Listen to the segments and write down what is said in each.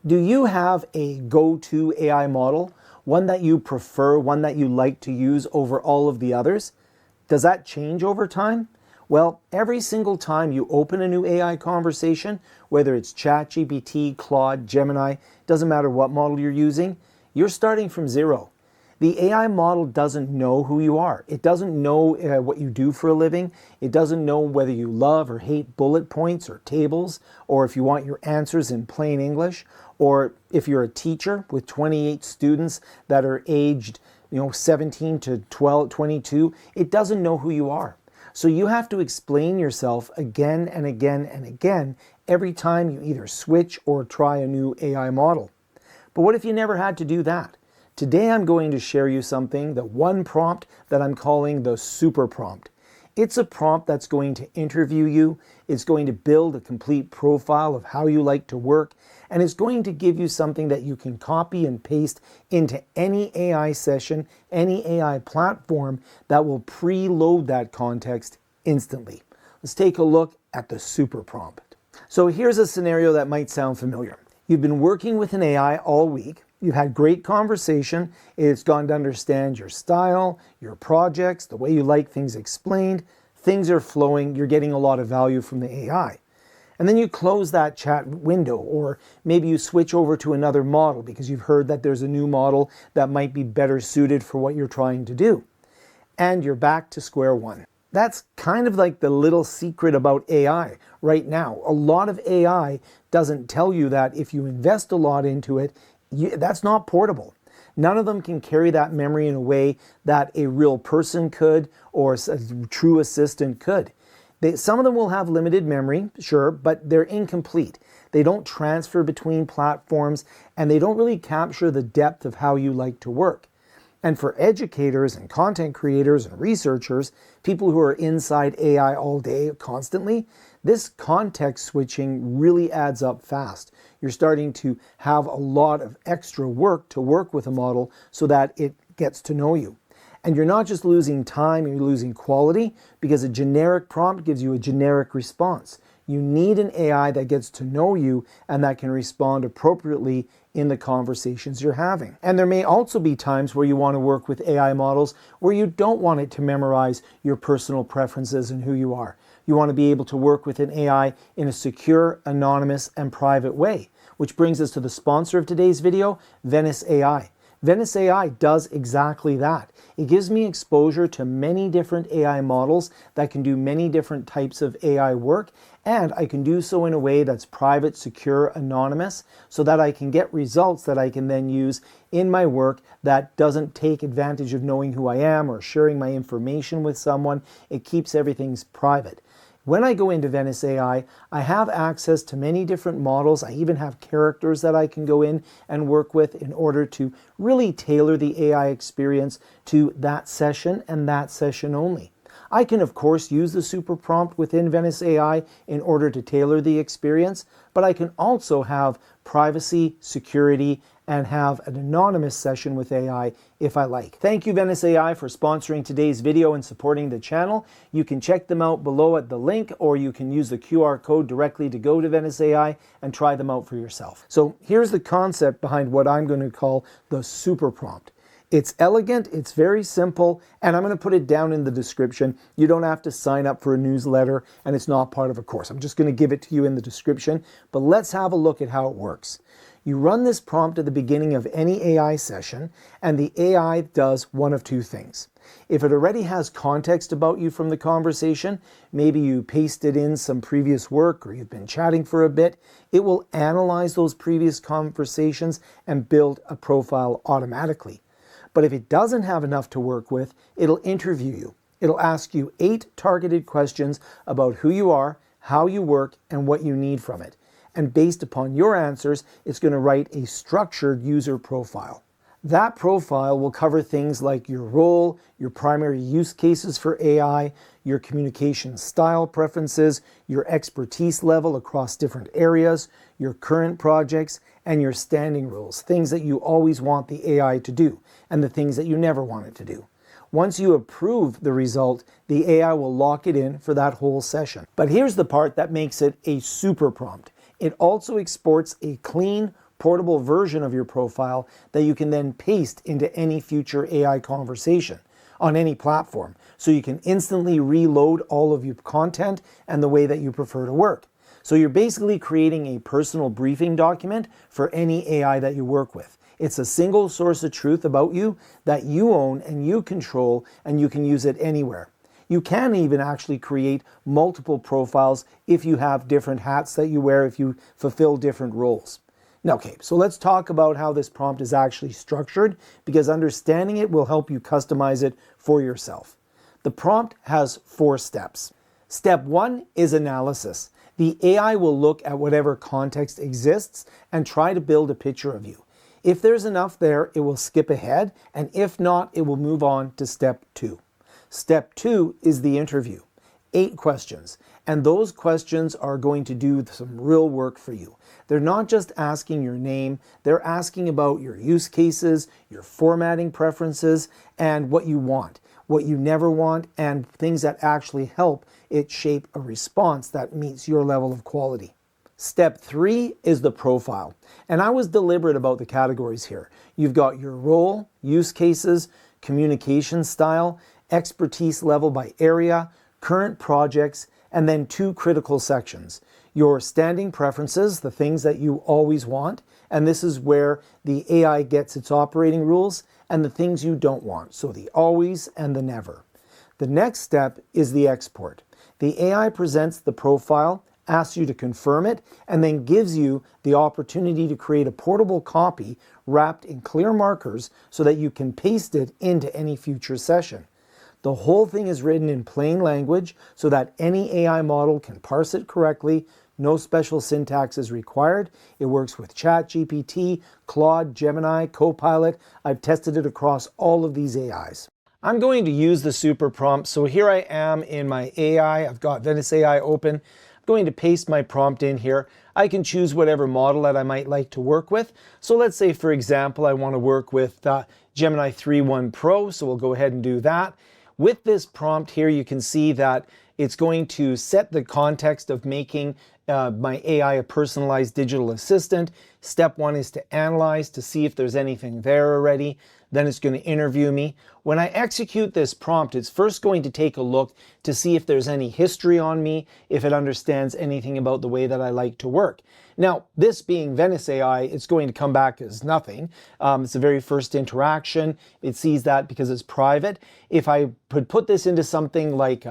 Do you have a go-to AI model, one that you prefer, one that you like to use over all of the others? Does that change over time? Well, every single time you open a new AI conversation, whether it's ChatGPT, Claude, Gemini, doesn't matter what model you're using, you're starting from zero. The AI model doesn't know who you are. It doesn't know what you do for a living. It doesn't know whether you love or hate bullet points or tables, or if you want your answers in plain English, or if you're a teacher with 28 students that are aged 17 to 22, it doesn't know who you are. So you have to explain yourself again and again and again every time you either switch or try a new AI model. But what if you never had to do that? Today I'm going to share you something, the one prompt that I'm calling the super prompt. It's a prompt that's going to interview you, it's going to build a complete profile of how you like to work, and it's going to give you something that you can copy and paste into any AI session, any AI platform that will preload that context instantly. Let's take a look at the super prompt. So here's a scenario that might sound familiar. You've been working with an AI all week. You've had great conversation. It's gone to understand your style, your projects, the way you like things explained. Things are flowing. You're getting a lot of value from the AI. And then you close that chat window, or maybe you switch over to another model because you've heard that there's a new model that might be better suited for what you're trying to do. And you're back to square one. That's kind of like the little secret about AI right now. A lot of AI doesn't tell you that if you invest a lot into it, that's not portable. None of them can carry that memory in a way that a real person could or a true assistant could. Some of them will have limited memory, sure, but they're incomplete. They don't transfer between platforms, and they don't really capture the depth of how you like to work. And for educators and content creators and researchers, people who are inside AI all day constantly, this context switching really adds up fast. You're starting to have a lot of extra work to work with a model so that it gets to know you. And you're not just losing time, you're losing quality, because a generic prompt gives you a generic response. You need an AI that gets to know you and that can respond appropriately in the conversations you're having. And there may also be times where you want to work with AI models where you don't want it to memorize your personal preferences and who you are. You want to be able to work with an AI in a secure, anonymous, and private way. Which brings us to the sponsor of today's video, Venice AI. Venice AI does exactly that. It gives me exposure to many different AI models that can do many different types of AI work, and I can do so in a way that's private, secure, anonymous, so that I can get results that I can then use in my work that doesn't take advantage of knowing who I am or sharing my information with someone. It keeps everything private. When I go into Venice AI, I have access to many different models. I even have characters that I can go in and work with in order to really tailor the AI experience to that session and that session only. I can, of course, use the super prompt within Venice AI in order to tailor the experience, but I can also have privacy, security, and have an anonymous session with AI if I like. Thank you, Venice AI, for sponsoring today's video and supporting the channel. You can check them out below at the link, or you can use the QR code directly to go to Venice AI and try them out for yourself. So here's the concept behind what I'm going to call the super prompt. It's elegant, it's very simple, and I'm going to put it down in the description. You don't have to sign up for a newsletter, and it's not part of a course. I'm just going to give it to you in the description, but let's have a look at how it works. You run this prompt at the beginning of any AI session, and the AI does one of two things. If it already has context about you from the conversation, maybe you pasted in some previous work or you've been chatting for a bit, it will analyze those previous conversations and build a profile automatically. But if it doesn't have enough to work with, it'll interview you. It'll ask you 8 targeted questions about who you are, how you work, and what you need from it. And based upon your answers, it's going to write a structured user profile. That profile will cover things like your role, your primary use cases for AI, your communication style preferences, your expertise level across different areas, your current projects, and your standing rules, things that you always want the AI to do, and the things that you never want it to do. Once you approve the result, the AI will lock it in for that whole session. But here's the part that makes it a super prompt. It also exports a clean, portable version of your profile that you can then paste into any future AI conversation on any platform. So you can instantly reload all of your content and the way that you prefer to work. So you're basically creating a personal briefing document for any AI that you work with. It's a single source of truth about you that you own and you control, and you can use it anywhere. You can even actually create multiple profiles if you have different hats that you wear, if you fulfill different roles. Now, okay, so let's talk about how this prompt is actually structured, because understanding it will help you customize it for yourself. The prompt has 4 steps. Step 1 is analysis. The AI will look at whatever context exists and try to build a picture of you. If there's enough there, it will skip ahead, and if not, it will move on to step 2. Step 2 is the interview. 8 questions, and those questions are going to do some real work for you. They're not just asking your name, they're asking about your use cases, your formatting preferences, and what you want, what you never want, and things that actually help it shape a response that meets your level of quality. Step 3 is the profile, and I was deliberate about the categories here. You've got your role, use cases, communication style, expertise level by area, current projects, and then 2 critical sections. Your standing preferences, the things that you always want, and this is where the AI gets its operating rules, and the things you don't want, so the always and the never. The next step is the export. The AI presents the profile, asks you to confirm it, and then gives you the opportunity to create a portable copy wrapped in clear markers so that you can paste it into any future session. The whole thing is written in plain language so that any AI model can parse it correctly. No special syntax is required. It works with ChatGPT, Claude, Gemini, Copilot. I've tested it across all of these AIs. I'm going to use the super prompt. So here I am in my AI. I've got Venice AI open. I'm going to paste my prompt in here. I can choose whatever model that I might like to work with. So let's say, for example, I want to work with Gemini 3.1 Pro. So we'll go ahead and do that. With this prompt here, you can see that it's going to set the context of making my AI a personalized digital assistant. Step 1 is to analyze to see if there's anything there already. Then it's going to interview me. When I execute this prompt, it's first going to take a look to see if there's any history on me, if it understands anything about the way that I like to work. Now, this being Venice AI, it's going to come back as nothing. It's the very first interaction. It sees that because it's private. If I put this into something like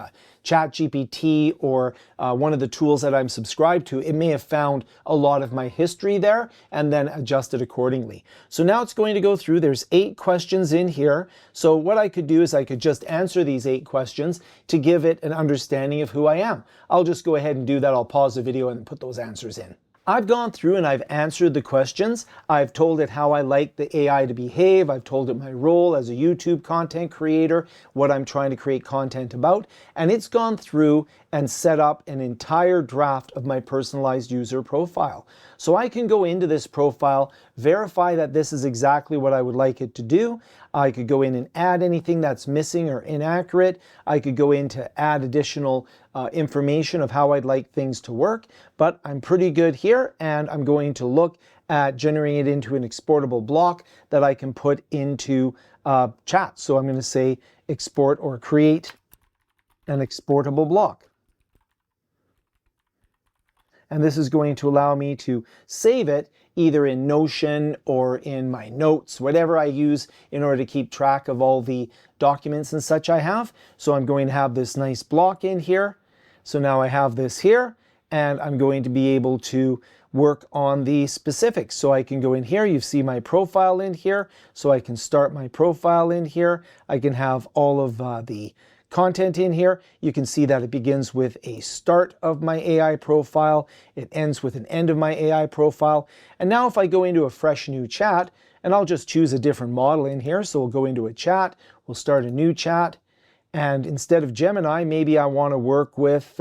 ChatGPT or one of the tools that I'm subscribed to, it may have found a lot of my history there and then adjusted accordingly. So now it's going to go through. There's 8 questions in here. So what I could do is I could just answer these 8 questions to give it an understanding of who I am. I'll just go ahead and do that. I'll pause the video and put those answers in. I've gone through and I've answered the questions. I've told it how I like the AI to behave. I've told it my role as a YouTube content creator, what I'm trying to create content about, and it's gone through and set up an entire draft of my personalized user profile. So I can go into this profile, verify that this is exactly what I would like it to do. I could go in and add anything that's missing or inaccurate. I could go in to add additional information of how I'd like things to work, but I'm pretty good here, and I'm going to look at generating it into an exportable block that I can put into chat. So I'm going to say export or create an exportable block. And this is going to allow me to save it either in Notion or in my notes, whatever I use in order to keep track of all the documents and such I have. So I'm going to have this nice block in here. So now I have this here, and I'm going to be able to work on the specifics. So I can go in here, you see my profile in here, so I can start my profile in here. I can have all of the content in here. You can see that it begins with a start of my AI profile. It ends with an end of my AI profile. And now if I go into a fresh new chat, and I'll just choose a different model in here. So we'll go into a chat, we'll start a new chat. And instead of Gemini, maybe I want to work with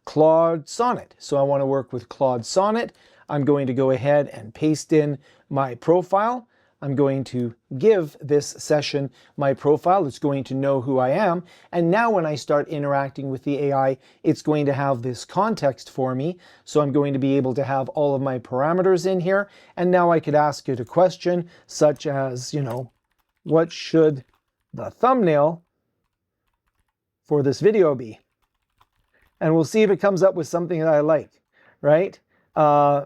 Claude Sonnet. So I want to work with Claude Sonnet. I'm going to go ahead and paste in my profile. I'm going to give this session my profile. It's going to know who I am. And now when I start interacting with the AI, it's going to have this context for me. So I'm going to be able to have all of my parameters in here. And now I could ask it a question such as, what should the thumbnail for this video be? And we'll see if it comes up with something that I like, right? I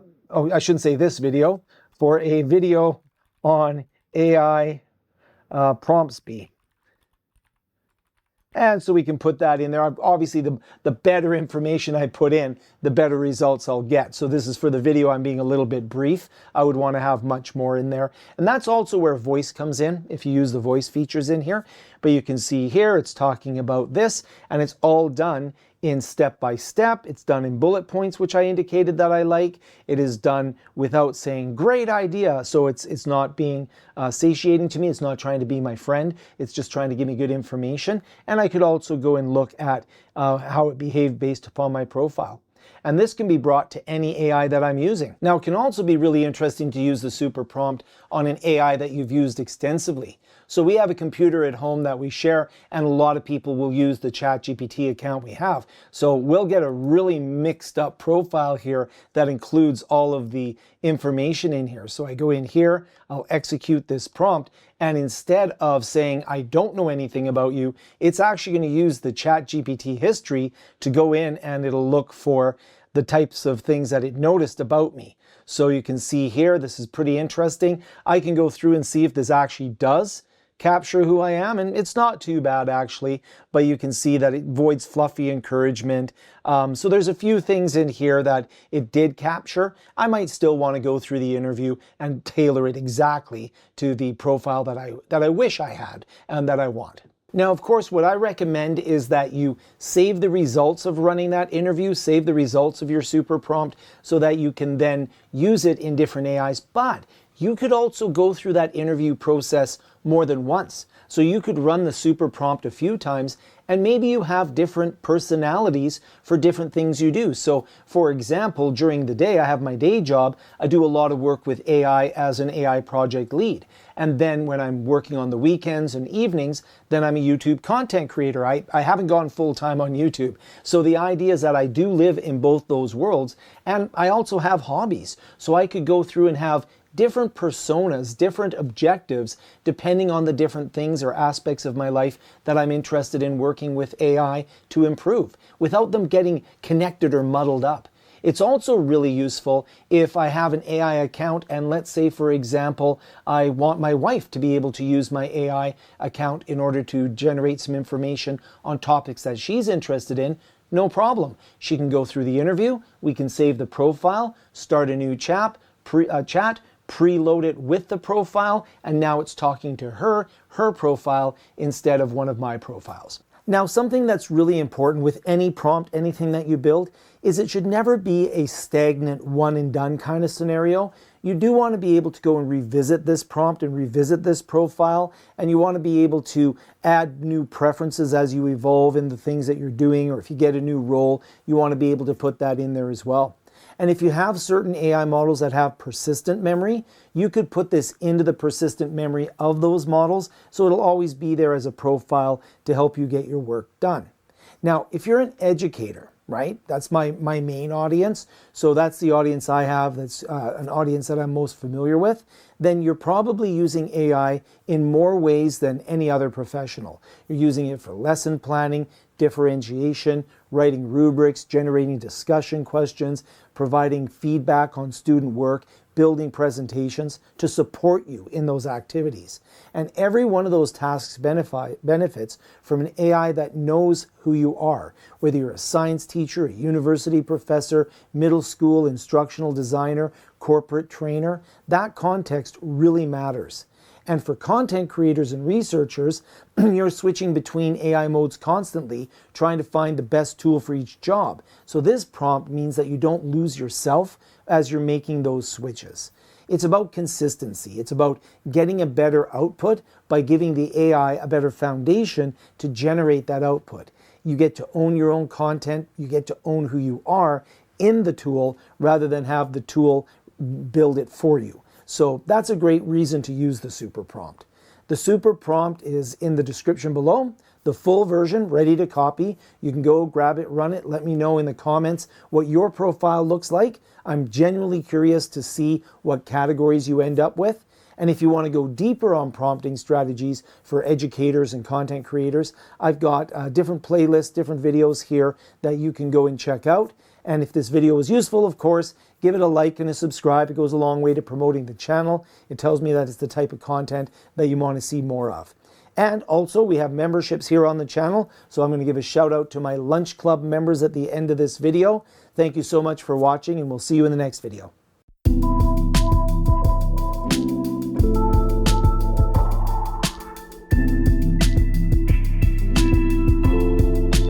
shouldn't say this video, for a video on AI prompts be. And so we can put that in there. Obviously, the better information I put in, the better results I'll get. So this is for the video. I'm being a little bit brief. I would want to have much more in there. And that's also where voice comes in, if you use the voice features in here. But you can see here, it's talking about this, and it's all done in step by step. It's done in bullet points, which I indicated that I like. It is done without saying great idea. So it's not being satiating to me. It's not trying to be my friend. It's just trying to give me good information. And I could also go and look at how it behaved based upon my profile. And this can be brought to any AI that I'm using. Now, it can also be really interesting to use the super prompt on an AI that you've used extensively. So we have a computer at home that we share, and a lot of people will use the ChatGPT account we have. So we'll get a really mixed up profile here that includes all of the information in here. So I go in here, I'll execute this prompt, and instead of saying, I don't know anything about you, it's actually going to use the ChatGPT history to go in, and it'll look for the types of things that it noticed about me. So you can see here, this is pretty interesting. I can go through and see if this actually does capture who I am, and it's not too bad actually, but you can see that it avoids fluffy encouragement. So there's a few things in here that it did capture. I might still want to go through the interview and tailor it exactly to the profile that I wish I had and that I want. Now, of course, what I recommend is that you save the results of running that interview, save the results of your super prompt so that you can then use it in different AIs. But you could also go through that interview process more than once. So you could run the super prompt a few times, and maybe you have different personalities for different things you do. So for example, during the day, I have my day job. I do a lot of work with AI as an AI project lead. And then when I'm working on the weekends and evenings, then I'm a YouTube content creator. I haven't gone full time on YouTube. So the idea is that I do live in both those worlds, and I also have hobbies. So I could go through and have different personas, different objectives, depending on the different things or aspects of my life that I'm interested in working with AI to improve, without them getting connected or muddled up. It's also really useful if I have an AI account, and let's say, for example, I want my wife to be able to use my AI account in order to generate some information on topics that she's interested in. No problem. She can go through the interview, we can save the profile, start a new chat, preload it with the profile, and now it's talking to her profile instead of one of my profiles. Now, something that's really important with any prompt, anything that you build, is it should never be a stagnant one and done kind of scenario. You do want to be able to go and revisit this prompt and revisit this profile, and you want to be able to add new preferences as you evolve in the things that you're doing, or if you get a new role, you want to be able to put that in there as well. And if you have certain AI models that have persistent memory, you could put this into the persistent memory of those models, so it'll always be there as a profile to help you get your work done. Now, if you're an educator, right? That's my main audience. So that's the audience I have. That's an audience that I'm most familiar with. Then you're probably using AI in more ways than any other professional. You're using it for lesson planning, differentiation, writing rubrics, generating discussion questions, providing feedback on student work, building presentations to support you in those activities. And every one of those tasks benefits from an AI that knows who you are, whether you're a science teacher, a university professor, middle school instructional designer, corporate trainer. That context really matters. And for content creators and researchers, you're switching between AI modes constantly, trying to find the best tool for each job. So this prompt means that you don't lose yourself as you're making those switches. It's about consistency. It's about getting a better output by giving the AI a better foundation to generate that output. You get to own your own content. You get to own who you are in the tool rather than have the tool build it for you. So that's a great reason to use the super prompt. The super prompt is in the description below. The full version, ready to copy. You can go grab it, run it. Let me know in the comments what your profile looks like. I'm genuinely curious to see what categories you end up with. And if you want to go deeper on prompting strategies for educators and content creators, I've got different playlists, different videos here that you can go and check out. And if this video was useful, of course, give it a like and a subscribe. It goes a long way to promoting the channel. It tells me that it's the type of content that you want to see more of. And also, we have memberships here on the channel, so I'm going to give a shout out to my Lunch Club members at the end of this video. Thank you so much for watching, and we'll see you in the next video.